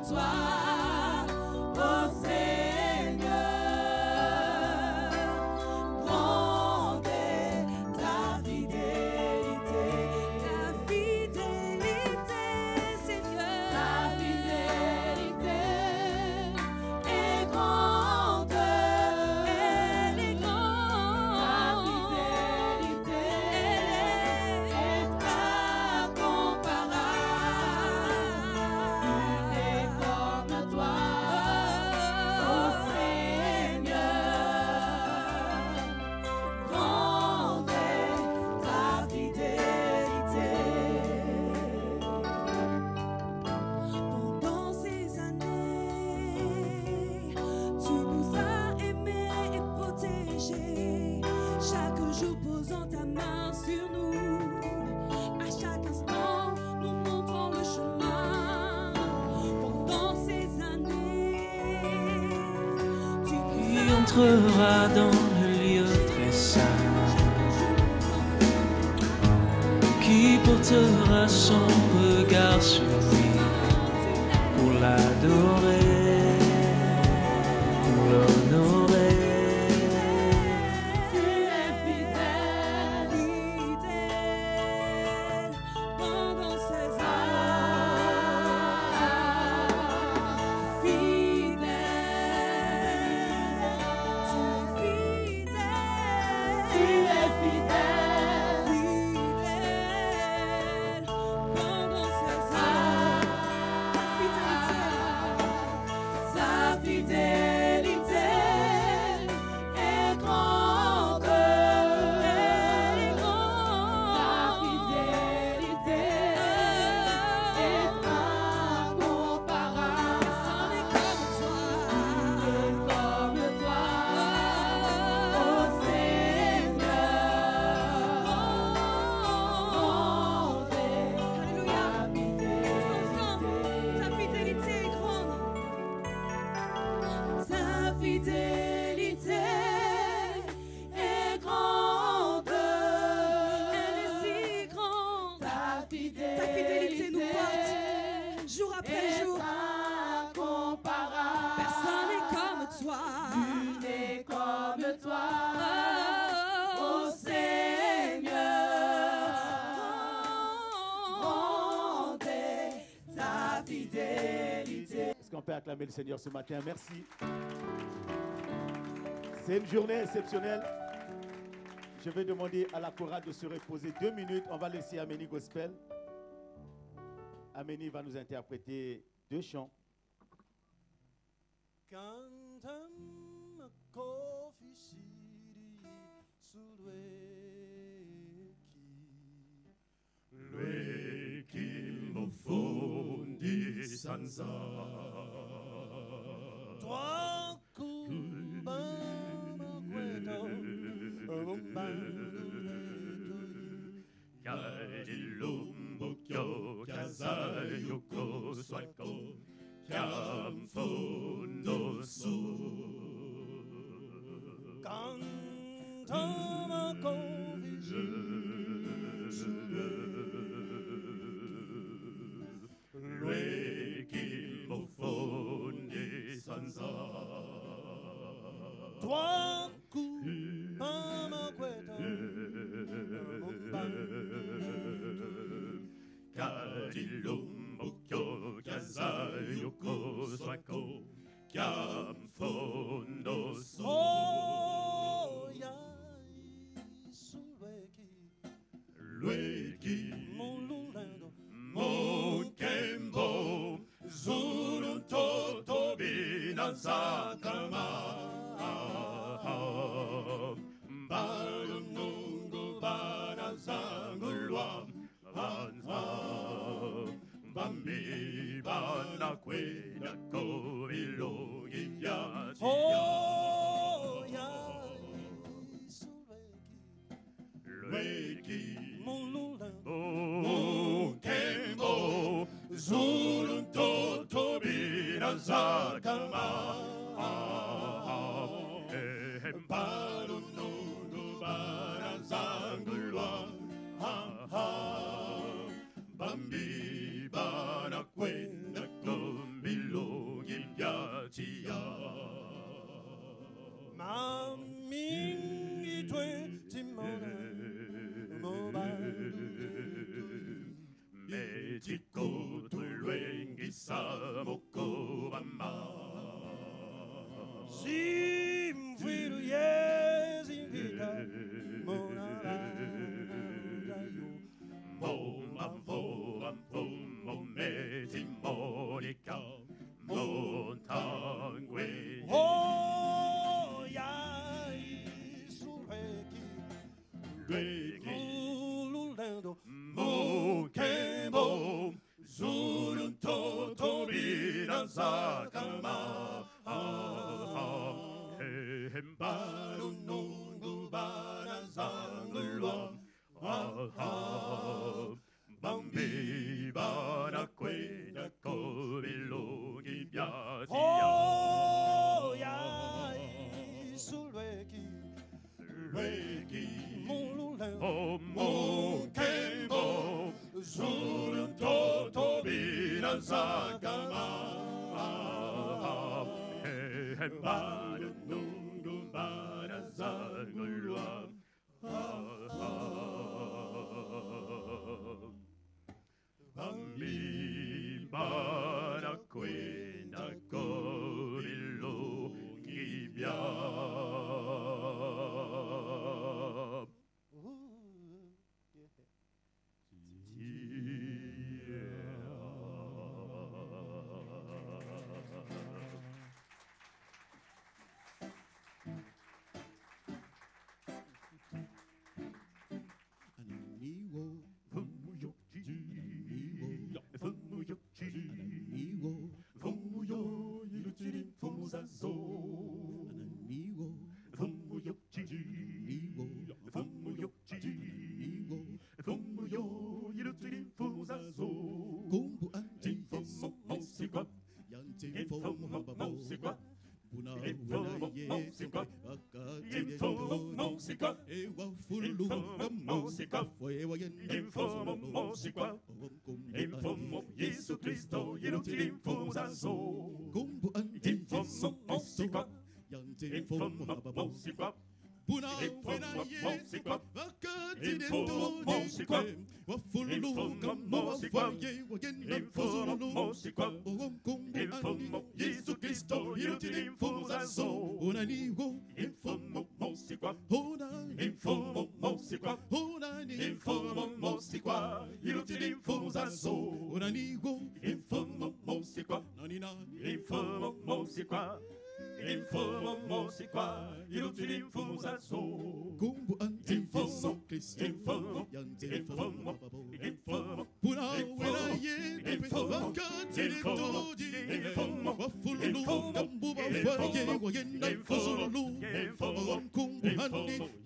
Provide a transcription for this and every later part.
toi, ô Seigneur. Grande est ta fidélité, Seigneur. Ta fidélité est grande, elle est grande. Ta fidélité est incomparable. Et comme toi, ô Seigneur, grande est ta fidélité. Pendant ces années, tu nous as aimés et protégés, chaque jour posant ta main sur nous, à chaque instant nous montrant le chemin. Pendant ces années, tu nous Qui as entrera dans le lieu très saint, qui portera son regard sur lui pour l'adorer, pour l'honorer. Tu es fidèle, fidèle, pendant ces années. Fidèle, tu es fidèle, fidèle, pendant ces années. Sa fidélité est grande, elle est grande. Sa fidélité est incomparable. Personne n'est comme toi, ô Seigneur. Grande est ta fidélité est grande. Ta fidélité est grande, elle est si grande. Ta fidélité nous porte jour après jour. Incomparable. Personne n'est comme toi. Nul n'est comme toi, ô Seigneur. Grande est ta fidélité. Est-ce qu'on peut acclamer le Seigneur ce matin? Merci. C'est une journée exceptionnelle. Je vais demander à la chorale de se reposer 2 minutes. On va laisser Amélie Gospel. Amélie va nous interpréter 2 chants. Cantam cofficiri Lueki lo fondi sanza Toi kumbama kweto Kailumbo kyo kazayoko swako Kam fondo su Cantam Lueki lo fondi sanza Toi kumbama kweto Kailumbo kyo kazayoko swako Kam fondo su Oh ya sulweki Lueki mululendo Mokembo Zurun toto binasakama Balunungu banazangulwa Banza Bambi banakwena kovilogi yasiya Oh ya sulweki Lueki mululendo Mokembo Zurun toto binasakama Balunungu banazangulwa Bambi banakwenda kovilogi mokobama. Simfuiru yes invita monarayo. Momampo mometi monica montangue. Oh ya isureki Luegi ululando mokemo zulunto tobira zakama. Hembaru nungu barazangulwa. Bambi bara kwenda kobilogi biatia. oh ya isureki Luegi ululando mokemo zulunto tobira zakama. Hembaru nungu barazangulwa. Bambi bara kwenda kobilo kibia.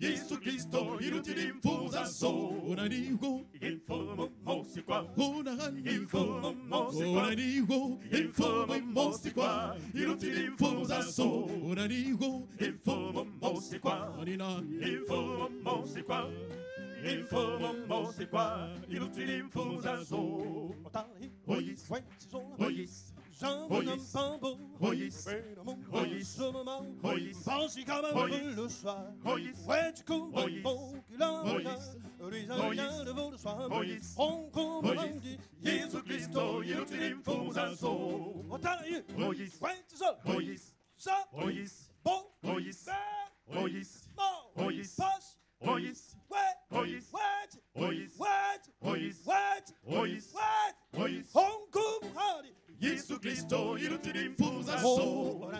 Yesu Kristo ilutimfuzazo. Yesu Kristo ilutimfuzazo. Yesu Kristo ilutimfuzazo. Yesu Kristo ilutimfuzazo.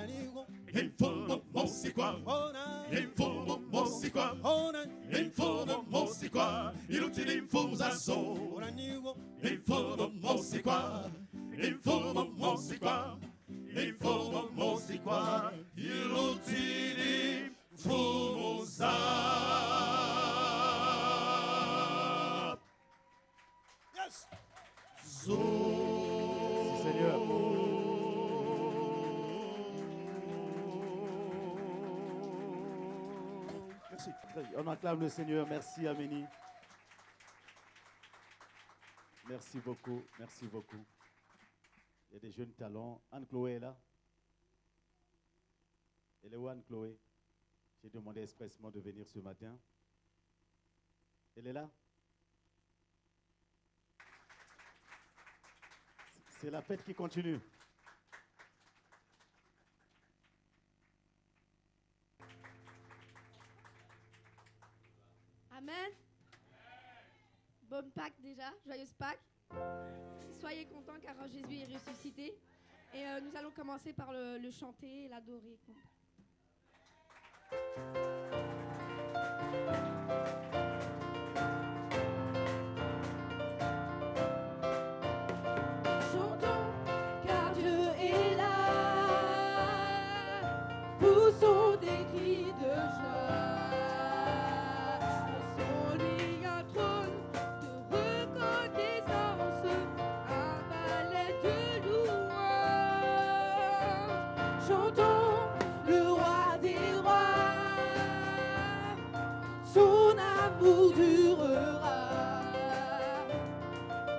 Informo mosikwa. Informo mosikwa. Informo mosikwa. Ilutimfuzazo. Informo mosikwa. Informo mosikwa. Informo mosikwa. Ilutimfuzazo. Yes. Seigneur. Merci. On acclame le Seigneur. Merci, Amélie. Merci beaucoup. Merci beaucoup. Il y a des jeunes talents. Anne-Chloé est là. Elle est où, Anne-Chloé? J'ai demandé expressément de venir ce matin. Elle est là? C'est la fête qui continue. Voilà, joyeuse Pâques. Soyez contents car Jésus est ressuscité. Et nous allons commencer par le chanter et l'adorer. Chantons car Dieu est là. Poussons des cris de joie. Sur lui un trône de reconnaissance, un balai de louange. Chantons le roi des rois, son amour durera.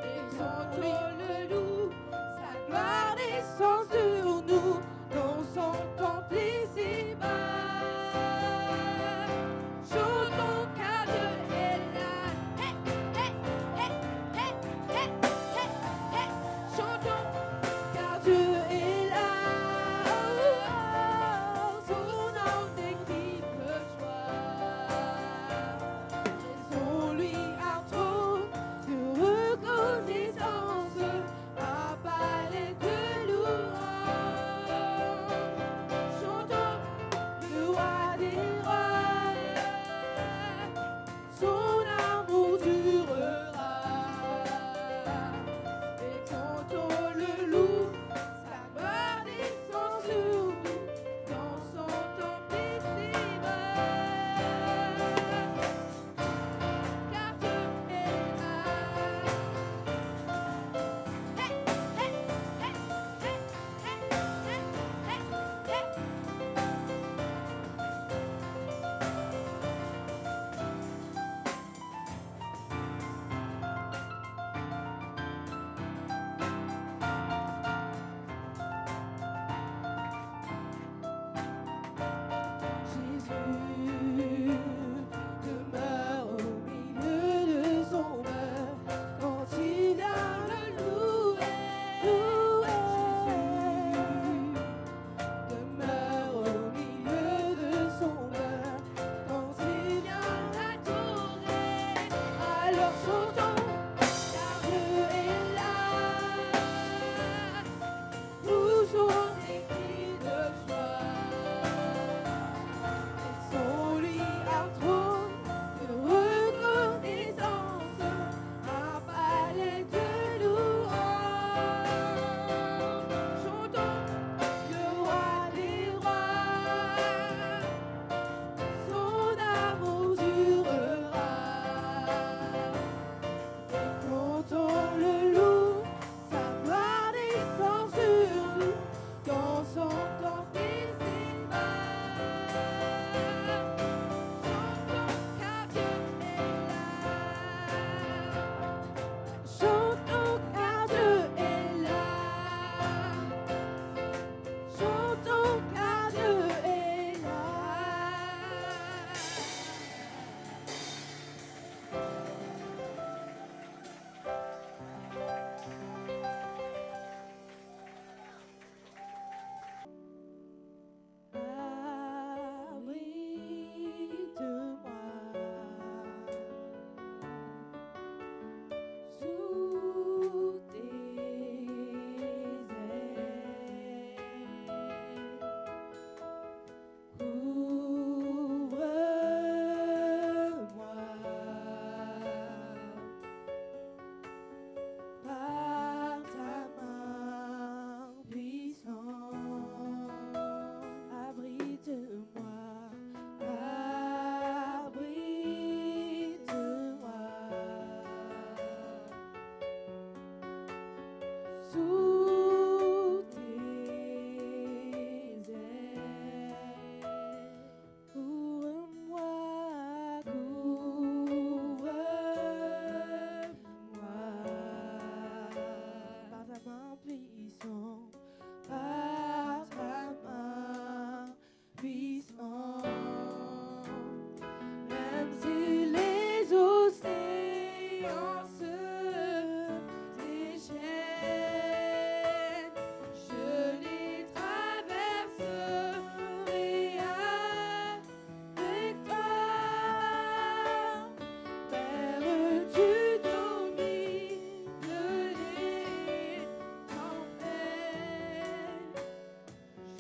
Exaltons le loup, sa gloire descend sur nous, dans son temple ici-bas. Chantons car Dieu est là. Hey, hey, hey, hey, hey, hey, hey. Chantons car Dieu est là. Son nom décrit le joie. Laissons-lui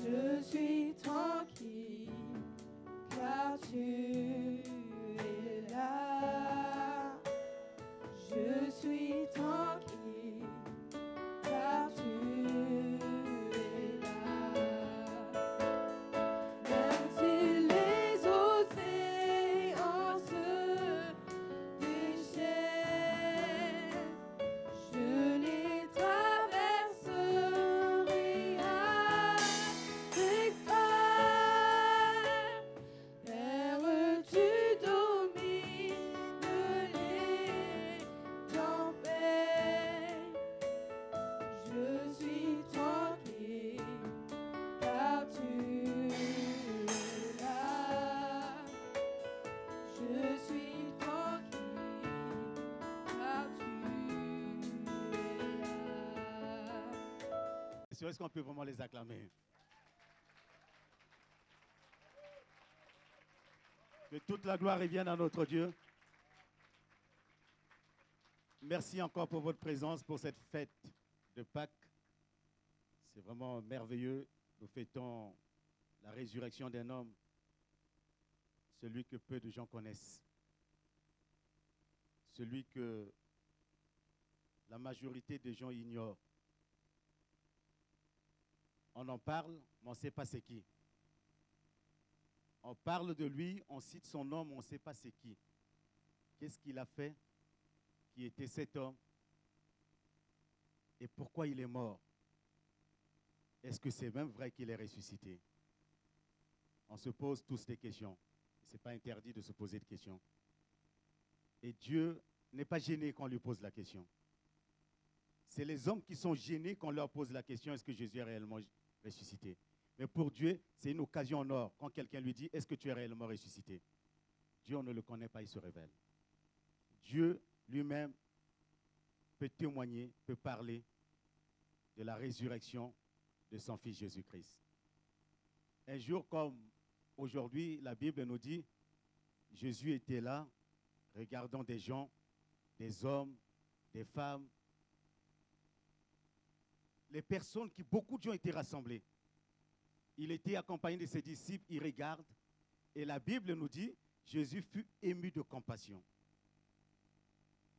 Je suis tranquille, car tu es là. Je suis tranquille, car tu es là. Même si les océans se déchaînent, je les traverserai avec toi. Père, tu domines les tempêtes. Je suis tranquille, car tu es là. Je suis tranquille, car tu es là. Est-ce qu'on peut vraiment les acclamer? Que toute la gloire revienne à notre Dieu. Merci encore pour votre présence, pour cette fête de Pâques. C'est vraiment merveilleux. Nous fêtons la résurrection d'un homme, celui que peu de gens connaissent, celui que la majorité des gens ignorent. On en parle, mais on ne sait pas c'est qui. On parle de lui, on cite son nom, mais on ne sait pas c'est qui. Qu'est-ce qu'il a fait? Qui était cet homme? Et pourquoi il est mort? Est-ce que c'est même vrai qu'il est ressuscité? On se pose tous des questions. Ce n'est pas interdit de se poser des questions. Et Dieu n'est pas gêné quand on lui pose la question. C'est les hommes qui sont gênés quand on leur pose la question, est-ce que Jésus est réellement ressuscité? Mais pour Dieu, c'est une occasion en or. Quand quelqu'un lui dit, est-ce que tu es réellement ressuscité? Dieu, on ne le connaît pas, il se révèle. Dieu lui-même peut témoigner, peut parler de la résurrection de son Fils Jésus-Christ. Un jour comme aujourd'hui, la Bible nous dit, Jésus était là, regardant des gens, des hommes, des femmes, les personnes qui, beaucoup de gens étaient rassemblés. Il était accompagné de ses disciples, il regarde, et la Bible nous dit, Jésus fut ému de compassion.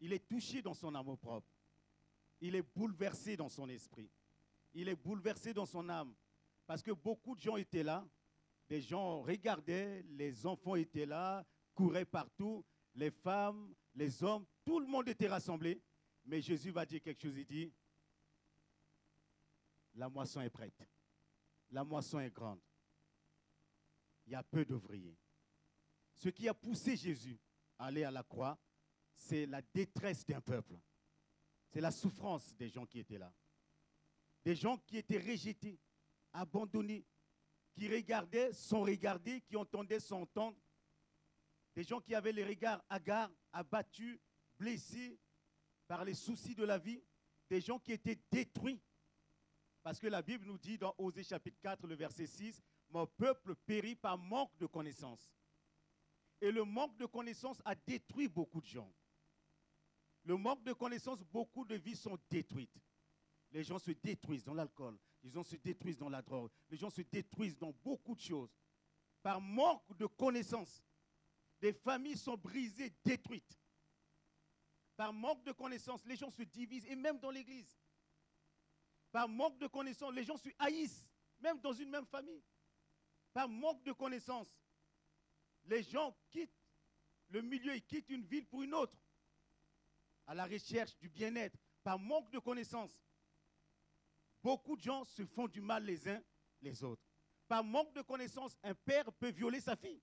Il est touché dans son amour propre. Il est bouleversé dans son esprit. Il est bouleversé dans son âme. Parce que beaucoup de gens étaient là. Des gens regardaient, les enfants étaient là, couraient partout, les femmes, les hommes, tout le monde était rassemblé. Mais Jésus va dire quelque chose, il dit, la moisson est prête. La moisson est grande. Il y a peu d'ouvriers. Ce qui a poussé Jésus à aller à la croix, c'est la détresse d'un peuple. C'est la souffrance des gens qui étaient là. Des gens qui étaient rejetés, abandonnés, qui regardaient sans regarder, qui entendaient sans entendre. Des gens qui avaient les regards hagards, abattus, blessés par les soucis de la vie. Des gens qui étaient détruits. Parce que la Bible nous dit dans Osée chapitre 4, le verset 6, « Mon peuple périt par manque de connaissance. » Et le manque de connaissance a détruit beaucoup de gens. Le manque de connaissance, beaucoup de vies sont détruites. Les gens se détruisent dans l'alcool, les gens se détruisent dans la drogue, les gens se détruisent dans beaucoup de choses. Par manque de connaissance, des familles sont brisées, détruites. Par manque de connaissance, les gens se divisent, et même dans l'église. Par manque de connaissance, les gens se haïssent, même dans une même famille. Par manque de connaissance, les gens quittent le milieu, ils quittent une ville pour une autre, à la recherche du bien-être. Par manque de connaissance, beaucoup de gens se font du mal les uns les autres. Par manque de connaissance, un père peut violer sa fille.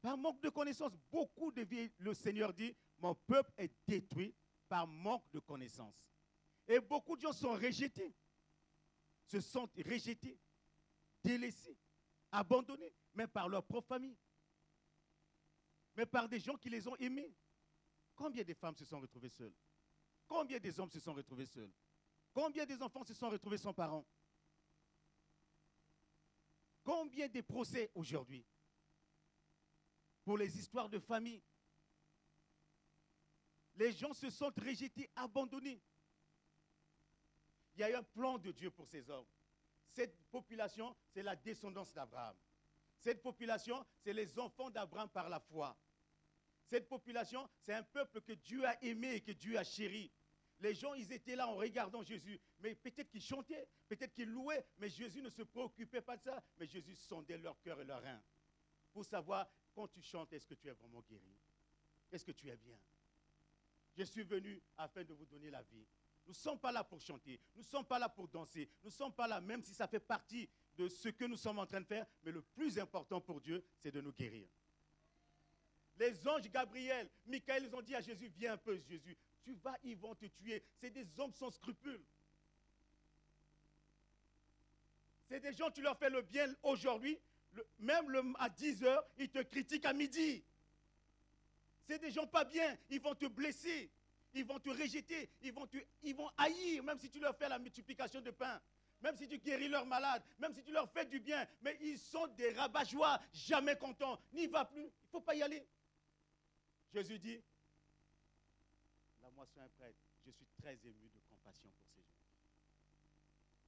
Par manque de connaissance, beaucoup de vies, le Seigneur dit, mon peuple est détruit par manque de connaissance. Et beaucoup de gens sont rejetés, se sentent rejetés, délaissés, abandonnés, même par leur propre famille, mais par des gens qui les ont aimés. Combien de femmes se sont retrouvées seules? Combien des hommes se sont retrouvés seuls? Combien des enfants se sont retrouvés sans parents? Combien de procès aujourd'hui pour les histoires de famille? Les gens se sentent rejetés, abandonnés. Il y a eu un plan de Dieu pour ces hommes. cette population, c'est la descendance d'Abraham. Cette population, c'est les enfants d'Abraham par la foi. Cette population, c'est un peuple que Dieu a aimé et que Dieu a chéri. Les gens, ils étaient là en regardant Jésus. Mais peut-être qu'ils chantaient, peut-être qu'ils louaient, mais Jésus ne se préoccupait pas de ça. Mais Jésus sondait leur cœur et leur rein pour savoir, quand tu chantes, est-ce que tu es vraiment guéri? Est-ce que tu es bien? Je suis venu afin de vous donner la vie. Nous ne sommes pas là pour chanter, nous ne sommes pas là pour danser, nous ne sommes pas là, même si ça fait partie de ce que nous sommes en train de faire, mais le plus important pour Dieu, c'est de nous guérir. Les anges Gabriel, Michael, ils ont dit à Jésus, viens un peu Jésus, tu vas, ils vont te tuer. C'est des hommes sans scrupules. C'est des gens, tu leur fais le bien aujourd'hui, même à 10 heures, ils te critiquent à midi. C'est des gens pas bien, ils vont te blesser, ils vont te rejeter, ils vont haïr, même si tu leur fais la multiplication de pain, même si tu guéris leurs malades, même si tu leur fais du bien, mais ils sont des rabat-joie, jamais contents, n'y va plus, il ne faut pas y aller. Jésus dit, la moisson est prête, je suis très ému de compassion pour ces gens.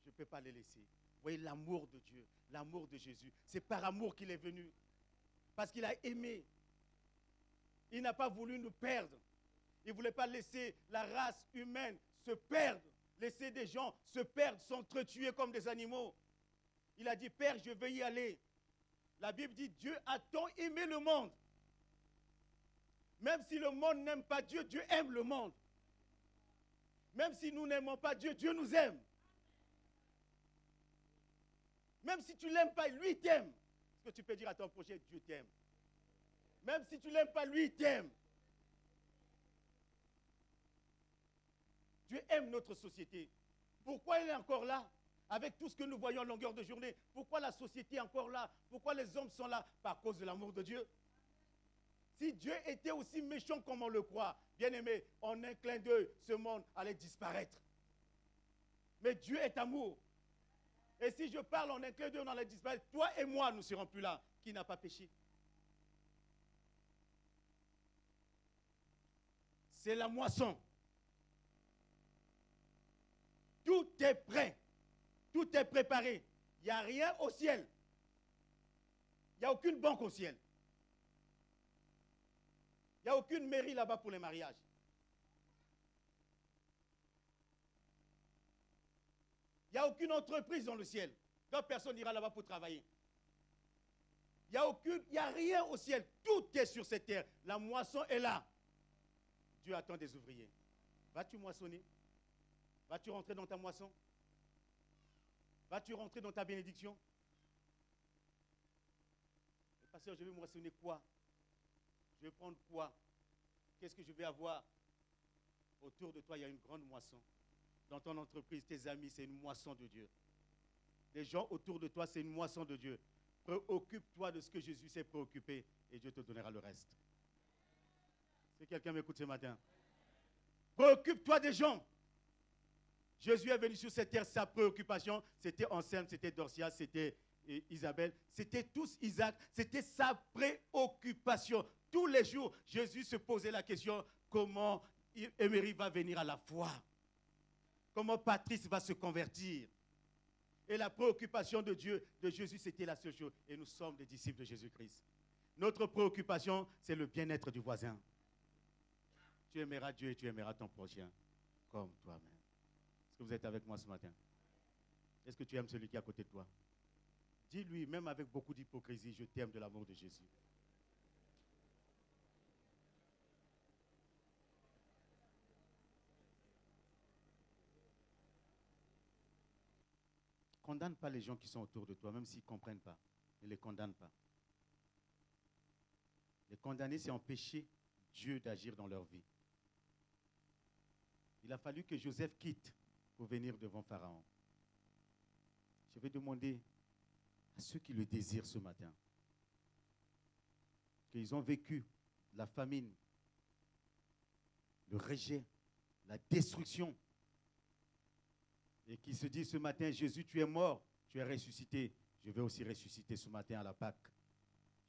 Je ne peux pas les laisser. Vous voyez l'amour de Dieu, l'amour de Jésus, c'est par amour qu'il est venu, parce qu'il a aimé. Il n'a pas voulu nous perdre. Il ne voulait pas laisser la race humaine se perdre, laisser des gens se perdre, s'entretuer comme des animaux. Il a dit, Père, je veux y aller. La Bible dit, Dieu a tant aimé le monde. Même si le monde n'aime pas Dieu, Dieu aime le monde. Même si nous n'aimons pas Dieu, Dieu nous aime. Même si tu ne l'aimes pas, lui t'aime. Est-ce que tu peux dire à ton prochain, Dieu t'aime? Même si tu ne l'aimes pas, lui, il t'aime. Dieu aime notre société. Pourquoi elle est encore là? Avec tout ce que nous voyons en longueur de journée. Pourquoi la société est encore là? Pourquoi les hommes sont là? Par cause de l'amour de Dieu. Si Dieu était aussi méchant comme on le croit, bien aimé, en un clin d'œil, ce monde allait disparaître. Mais Dieu est amour. Et si je parle en un clin d'œil, on allait disparaître. Toi et moi, nous ne serons plus là. Qui n'a pas péché? C'est la moisson. Tout est prêt. Tout est préparé. Il n'y a rien au ciel. Il n'y a aucune banque au ciel. Il n'y a aucune mairie là-bas pour les mariages. Il n'y a aucune entreprise dans le ciel. Donc personne n'ira là-bas pour travailler. Il n'y a rien au ciel. Tout est sur cette terre. La moisson est là. Dieu attend des ouvriers. Vas-tu moissonner? Vas-tu rentrer dans ta moisson? Vas-tu rentrer dans ta bénédiction? Pasteur, je vais moissonner quoi? Je vais prendre quoi? Qu'est-ce que je vais avoir? Autour de toi, il y a une grande moisson. Dans ton entreprise, tes amis, c'est une moisson de Dieu. Les gens autour de toi, c'est une moisson de Dieu. Préoccupe-toi de ce que Jésus s'est préoccupé et Dieu te donnera le reste. Si quelqu'un m'écoute ce matin, préoccupe-toi des gens. Jésus est venu sur cette terre, sa préoccupation, c'était Anselme, c'était Dorcia, c'était Isabelle, c'était tous Isaac, c'était sa préoccupation. Tous les jours, Jésus se posait la question, comment Emery va venir à la foi? Comment Patrice va se convertir? Et la préoccupation de Dieu, de Jésus, c'était la seule chose. Et nous sommes des disciples de Jésus-Christ. Notre préoccupation, c'est le bien-être du voisin. Tu aimeras Dieu et tu aimeras ton prochain comme toi-même. Est-ce que vous êtes avec moi ce matin? Est-ce que tu aimes celui qui est à côté de toi? Dis-lui, même avec beaucoup d'hypocrisie, je t'aime de l'amour de Jésus. Condamne pas les gens qui sont autour de toi, même s'ils ne comprennent pas. Ne les condamne pas. Les condamner, c'est empêcher Dieu d'agir dans leur vie. Il a fallu que Joseph quitte pour venir devant Pharaon. Je vais demander à ceux qui le désirent ce matin, qu'ils ont vécu la famine, le rejet, la destruction, et qui se disent ce matin, Jésus, tu es mort, tu es ressuscité. Je vais aussi ressusciter ce matin à la Pâque.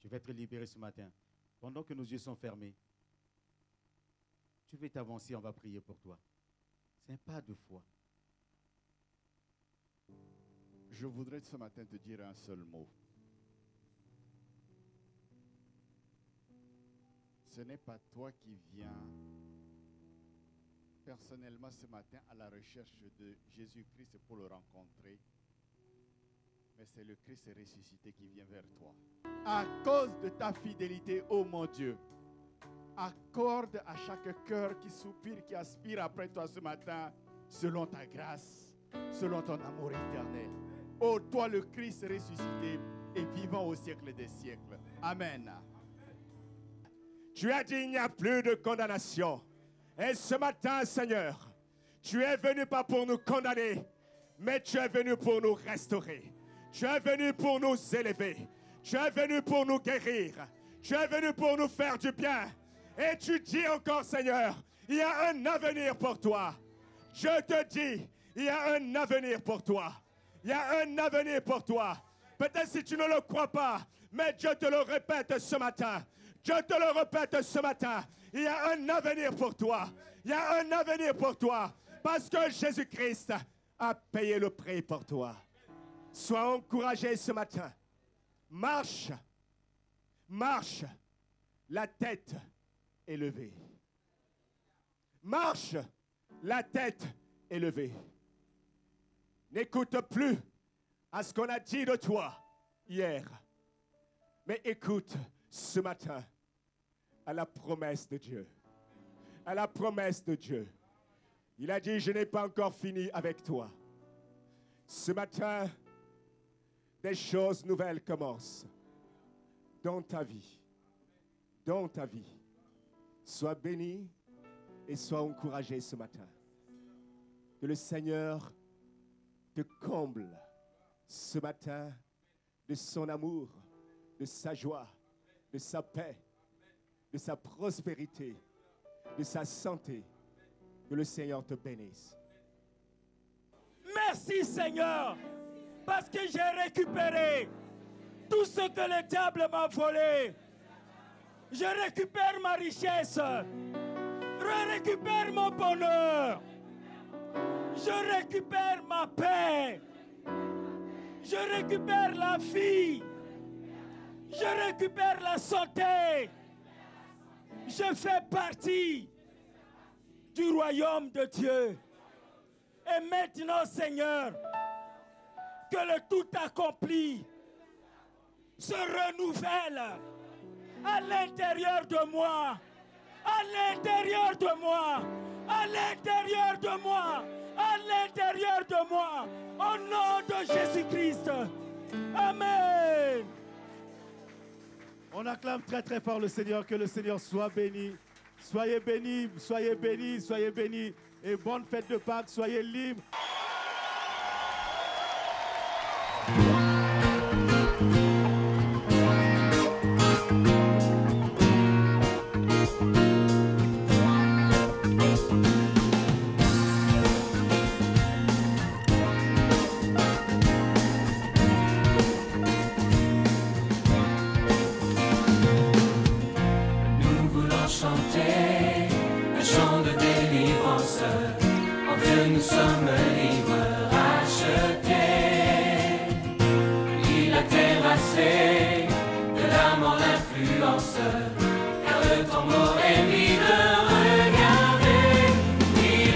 Je vais être libéré ce matin. Pendant que nos yeux sont fermés, tu veux t'avancer, on va prier pour toi. C'est un pas de foi. Je voudrais ce matin te dire un seul mot. Ce n'est pas toi qui viens personnellement ce matin à la recherche de Jésus-Christ pour le rencontrer, mais c'est le Christ ressuscité qui vient vers toi. À cause de ta fidélité, ô mon Dieu, accorde à chaque cœur qui soupire, qui aspire après toi ce matin, selon ta grâce, selon ton amour éternel. Ô toi le Christ ressuscité et vivant au siècle des siècles. Amen. Tu as dit il n'y a plus de condamnation. Et ce matin, Seigneur, tu es venu pas pour nous condamner, mais tu es venu pour nous restaurer. Tu es venu pour nous élever. Tu es venu pour nous guérir. Tu es venu pour nous faire du bien. Et tu dis encore, Seigneur, il y a un avenir pour toi. Je te dis, il y a un avenir pour toi. Il y a un avenir pour toi. Peut-être si tu ne le crois pas, mais Dieu te le répète ce matin. Dieu te le répète ce matin. Il y a un avenir pour toi. Il y a un avenir pour toi. Parce que Jésus-Christ a payé le prix pour toi. Sois encouragé ce matin. Marche. Marche. La tête élevée. Marche. La tête élevée. N'écoute plus à ce qu'on a dit de toi hier. Mais écoute ce matin à la promesse de Dieu. À la promesse de Dieu. Il a dit, je n'ai pas encore fini avec toi. Ce matin, des choses nouvelles commencent dans ta vie. Dans ta vie. Sois béni et sois encouragé ce matin. Que le Seigneur te comble ce matin de son amour, de sa joie, de sa paix, de sa prospérité, de sa santé. Que le Seigneur te bénisse. Merci Seigneur, parce que j'ai récupéré tout ce que le diable m'a volé. Je récupère ma richesse. Je récupère mon bonheur. Je récupère ma paix. Je récupère la vie. Je récupère la santé. Je fais partie du royaume de Dieu. Et maintenant, Seigneur, que le tout accompli se renouvelle à l'intérieur de moi. À l'intérieur de moi. À l'intérieur de moi. À l'intérieur de moi. Au nom de Jésus-Christ. Amen. On acclame très très fort le Seigneur, que le Seigneur soit béni. Soyez bénis, soyez bénis, soyez bénis. Et bonne fête de Pâques, soyez libres. Nous sommes libres, rachetés. Il a terrassé de la mort l'influence, car le temps m'aurait mis de regarder. Il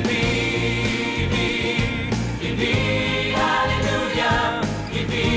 vit, alléluia, il vit.